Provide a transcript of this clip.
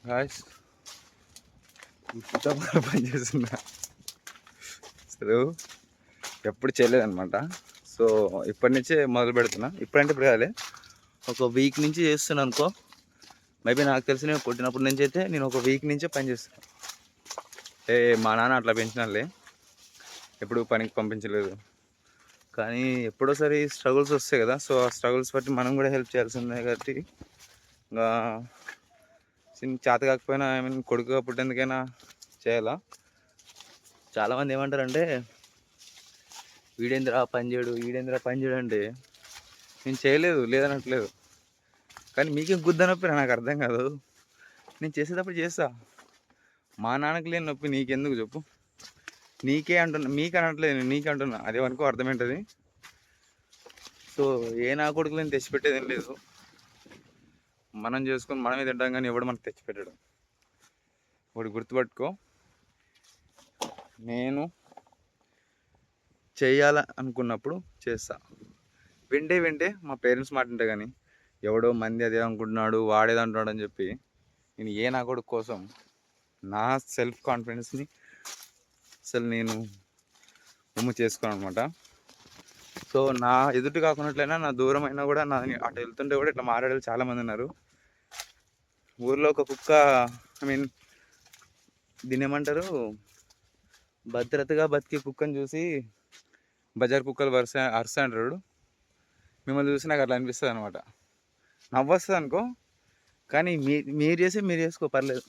Guys ఇంత పని చేస్తున్నా అసలు ఎప్పుడు చేయలేదన్నమాట. సో ఇప్పటి నుంచే మొదలు పెడుతున్నా. ఇప్పుడంటే ఇప్పుడు కాలే, ఒక వీక్ నుంచి చేస్తున్నాను అనుకో. మేబీ నాకు తెలిసి నేను పుట్టినప్పటి నుంచి అయితే నేను ఒక వీక్ నుంచే పని చేస్తున్నాను. అంటే మా నాన్న అట్లా పెంచినాలే, ఎప్పుడు పనికి పంపించలేదు. కానీ ఎప్పుడోసారి స్ట్రగుల్స్ వస్తాయి కదా, సో ఆ స్ట్రగుల్స్ బట్టి మనం కూడా హెల్ప్ చేయాల్సిందే. కాబట్టి ఇంకా చిన్న చేత కాకపోయినా ఐ మీన్ కొడుకుగా పుట్టేందుకైనా చేయాలా. చాలామంది ఏమంటారంటే వీడేంద్రా పని చేయడు, వీడేంద్రా పని చేయడు అంటే నేను చేయలేదు లేదనట్లేదు. కానీ మీకేం గుద్ద నొప్పి నాకు అర్థం కాదు. నేను చేసేటప్పుడు చేస్తా. మా నాన్నకి లేని నొప్పి నీకెందుకు చెప్పు. నీకే అంటున్నా, మీకు అనట్లేదు, నీకే అంటున్నా. అదే వరకు అర్థమేంటది. సో ఏ నా కొడుకు నేను తెచ్చిపెట్టేది ఏం లేదు. మనం చేసుకొని మనమే తింటాం, కానీ ఎవడు మనకు తెచ్చిపెట్టాడు. ఒకటి గుర్తుపట్టుకో, నేను చేయాల అనుకున్నప్పుడు చేస్తా. వింటే మా పేరెంట్స్ మాట వింటే, కానీ ఎవడో మంది అదే అనుకుంటున్నాడు వాడేది అంటున్నాడు అని చెప్పి నేను ఏ నా కొడుకు కోసం నా సెల్ఫ్ కాన్ఫిడెన్స్ని అసలు నేను చేసుకోను అనమాట. సో నా ఎదుటి కాకున్నట్లయినా నా దూరం అయినా కూడా, నా అటు వెళ్తుంటే కూడా ఇట్లా మాట్లాడే చాలామంది ఉన్నారు. ఊర్లో ఒక కుక్క, ఐ మీన్ దీన్ని ఏమంటారు, భద్రతగా బతికే కుక్కని చూసి బజార్ కుక్కలు అరుస్తా అంటారు. మిమ్మల్ని చూసి నాకు అట్లా అనిపిస్తుంది అనమాట. నవ్వొస్తుంది అనుకో, కానీ మీరు చేసుకో పర్లేదు.